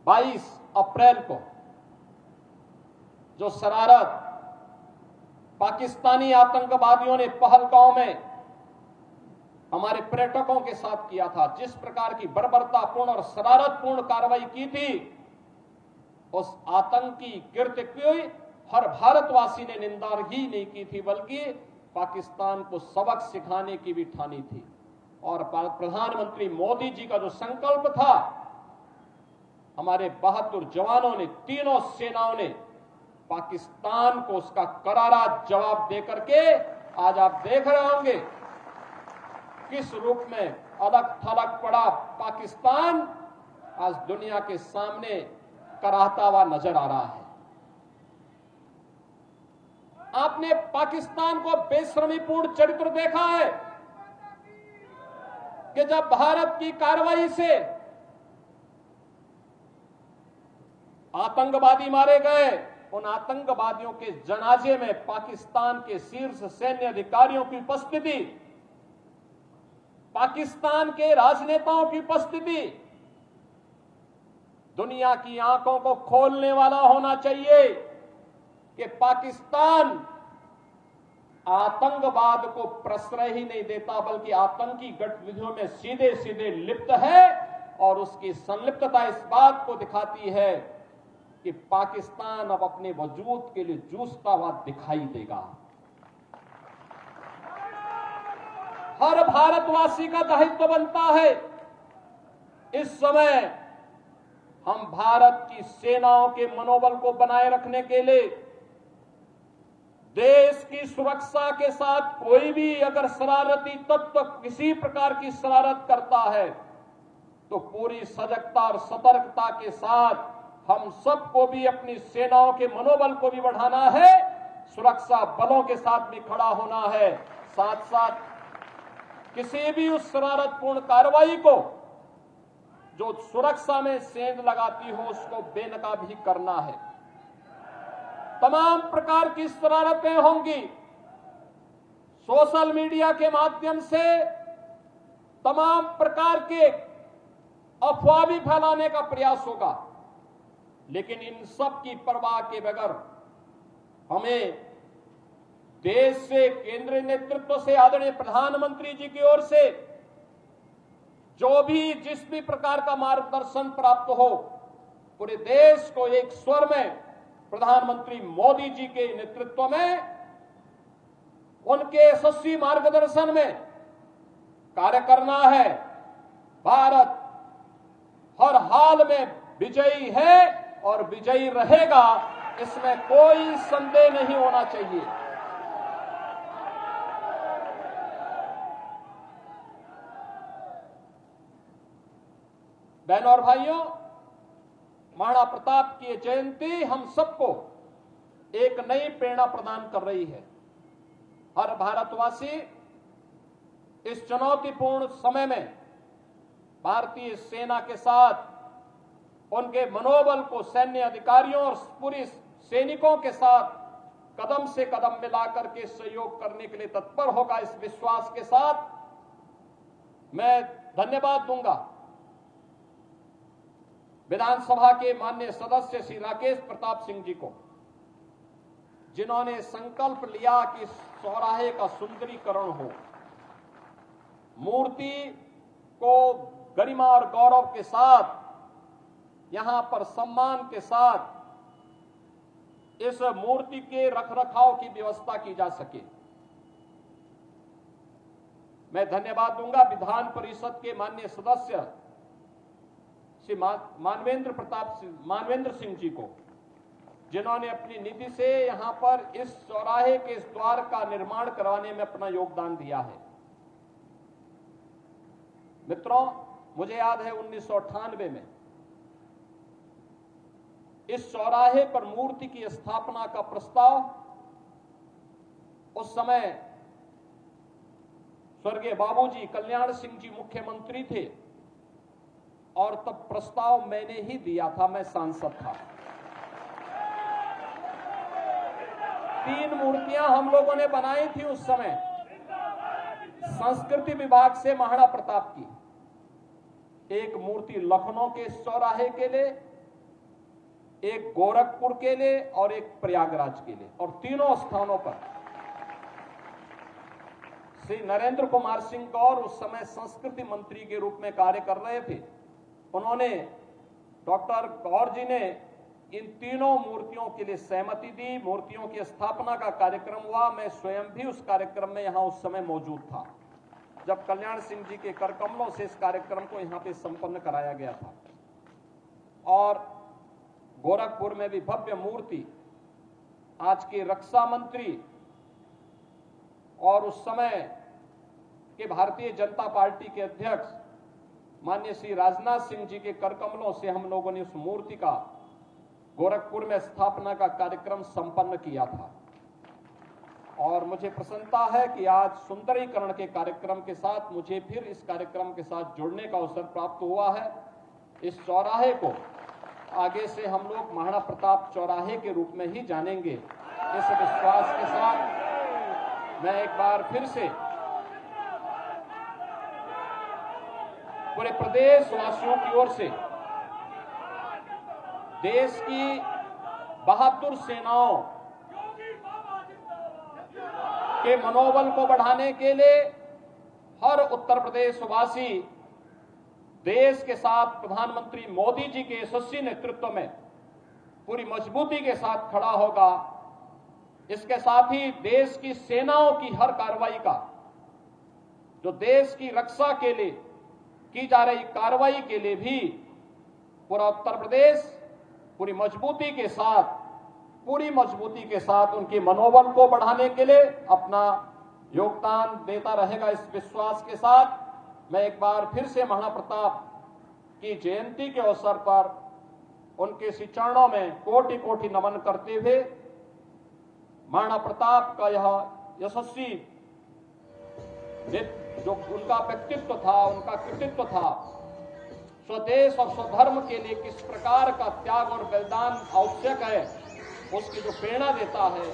22 अप्रैल को जो शरारत पाकिस्तानी आतंकवादियों ने पहलगांव में हमारे पर्यटकों के साथ किया था, जिस प्रकार की बर्बरतापूर्ण और शरारतपूर्ण कार्रवाई की थी, उस आतंकी कृत्य की हर भारतवासी ने निंदा ही नहीं की थी, बल्कि पाकिस्तान को सबक सिखाने की भी ठानी थी। और प्रधानमंत्री मोदी जी का जो संकल्प था, हमारे बहादुर जवानों ने, तीनों सेनाओं ने पाकिस्तान को उसका करारा जवाब देकर के आज आप देख रहे होंगे किस रूप में अलग थलग पड़ा पाकिस्तान आज दुनिया के सामने कराहता हुआ नजर आ रहा है। आपने पाकिस्तान को बेशर्मीपूर्ण चरित्र देखा है कि जब भारत की कार्रवाई से आतंकवादी मारे गए, उन आतंकवादियों के जनाजे में पाकिस्तान के शीर्ष सैन्य अधिकारियों की उपस्थिति, पाकिस्तान के राजनेताओं की उपस्थिति दुनिया की आंखों को खोलने वाला होना चाहिए कि पाकिस्तान आतंकवाद को प्रश्रय ही नहीं देता, बल्कि आतंकी गतिविधियों में सीधे सीधे लिप्त है। और उसकी संलिप्तता इस बात को दिखाती है कि पाकिस्तान अब अपने वजूद के लिए जूझता हुआ दिखाई देगा। हर भारतवासी का दायित्व बनता है इस समय हम भारत की सेनाओं के मनोबल को बनाए रखने के लिए, देश की सुरक्षा के साथ कोई भी अगर शरारती तत्व किसी प्रकार की शरारत करता है तो पूरी सजगता और सतर्कता के साथ हम सबको भी अपनी सेनाओं के मनोबल को भी बढ़ाना है, सुरक्षा बलों के साथ भी खड़ा होना है। साथ साथ किसी भी उस शरारतपूर्ण कार्रवाई को जो सुरक्षा में सेंध लगाती हो उसको बेनकाब भी करना है। तमाम प्रकार की शरारतें होंगी, सोशल मीडिया के माध्यम से तमाम प्रकार के अफवाह भी फैलाने का प्रयास होगा, लेकिन इन सब की परवाह के बगैर हमें देश से, केंद्रीय नेतृत्व से, आदरणीय प्रधानमंत्री जी की ओर से जो भी जिस भी प्रकार का मार्गदर्शन प्राप्त हो, पूरे देश को एक स्वर में प्रधानमंत्री मोदी जी के नेतृत्व में, उनके यशस्वी मार्गदर्शन में कार्य करना है। भारत हर हाल में विजयी है और विजयी रहेगा, इसमें कोई संदेह नहीं होना चाहिए। बहनों और भाइयों, महाराणा प्रताप की जयंती हम सबको एक नई प्रेरणा प्रदान कर रही है। हर भारतवासी इस चुनौतीपूर्ण समय में भारतीय सेना के साथ उनके मनोबल को, सैन्य अधिकारियों और पूरी सैनिकों के साथ कदम से कदम मिलाकर के सहयोग करने के लिए तत्पर होगा। इस विश्वास के साथ मैं धन्यवाद दूंगा विधानसभा के माननीय सदस्य श्री राकेश प्रताप सिंह जी को, जिन्होंने संकल्प लिया कि चौराहे का सुंदरीकरण हो, मूर्ति को गरिमा और गौरव के साथ, यहां पर सम्मान के साथ इस मूर्ति के रखरखाव की व्यवस्था की जा सके। मैं धन्यवाद दूंगा विधान परिषद के माननीय सदस्य श्री मानवेंद्र सिंह जी को, जिन्होंने अपनी निधि से यहां पर इस चौराहे के इस द्वार का निर्माण करवाने में अपना योगदान दिया है। मित्रों, मुझे याद है 1998 में इस चौराहे पर मूर्ति की स्थापना का प्रस्ताव, उस समय स्वर्गीय बाबूजी कल्याण सिंह जी मुख्यमंत्री थे और तब प्रस्ताव मैंने ही दिया था, मैं सांसद था। 3 मूर्तियां हम लोगों ने बनाई थी उस समय संस्कृति विभाग से महाराणा प्रताप की। एक मूर्ति लखनऊ के चौराहे के लिए, एक गोरखपुर के लिए और एक प्रयागराज के लिए, और तीनों स्थानों पर श्री नरेंद्र कुमार सिंह गौर उस समय संस्कृति मंत्री के रूप में कार्य कर रहे थे। उन्होंने, डॉक्टर गौर जी ने इन तीनों मूर्तियों के लिए सहमति दी। मूर्तियों की स्थापना का कार्यक्रम हुआ। मैं स्वयं भी उस कार्यक्रम में यहां उस समय मौजूद था, जब कल्याण सिंह जी के कर कमलों से इस कार्यक्रम को यहां पे संपन्न कराया गया था। और गोरखपुर में भी भव्य मूर्ति आज के रक्षा मंत्री और उस समय के भारतीय जनता पार्टी के अध्यक्ष माननीय श्री राजनाथ सिंह जी के कर कमलों से हम लोगों ने उस मूर्ति का गोरखपुर में स्थापना का कार्यक्रम संपन्न किया था। और मुझे प्रसन्नता है कि आज सुंदरीकरण के कार्यक्रम के साथ मुझे फिर इस कार्यक्रम के साथ जुड़ने का अवसर प्राप्त हुआ है। इस चौराहे को आगे से हम लोग महाराणा प्रताप चौराहे के रूप में ही जानेंगे। इस विश्वास के साथ मैं एक बार फिर से पूरे प्रदेश वासियों की ओर से देश की बहादुर सेनाओं के मनोबल को बढ़ाने के लिए हर उत्तर प्रदेश वासी देश के साथ प्रधानमंत्री मोदी जी के यशस्वी नेतृत्व में पूरी मजबूती के साथ खड़ा होगा। इसके साथ ही देश की सेनाओं की हर कार्रवाई का, जो देश की रक्षा के लिए की जा रही कार्रवाई के लिए भी पूरा उत्तर प्रदेश पूरी मजबूती के साथ उनके मनोबल को बढ़ाने के लिए अपना योगदान देता रहेगा। इस विश्वास के साथ मैं एक बार फिर से महाराणा प्रताप की जयंती के अवसर पर उनके श्री चरणों में कोटि कोटि नमन करते हुए महाराणा प्रताप का यह यशस्वी जो उनका व्यक्तित्व था, उनका कृतित्व था, स्वदेश और स्वधर्म के लिए किस प्रकार का त्याग और बलिदान आवश्यक है, उसकी जो प्रेरणा देता है,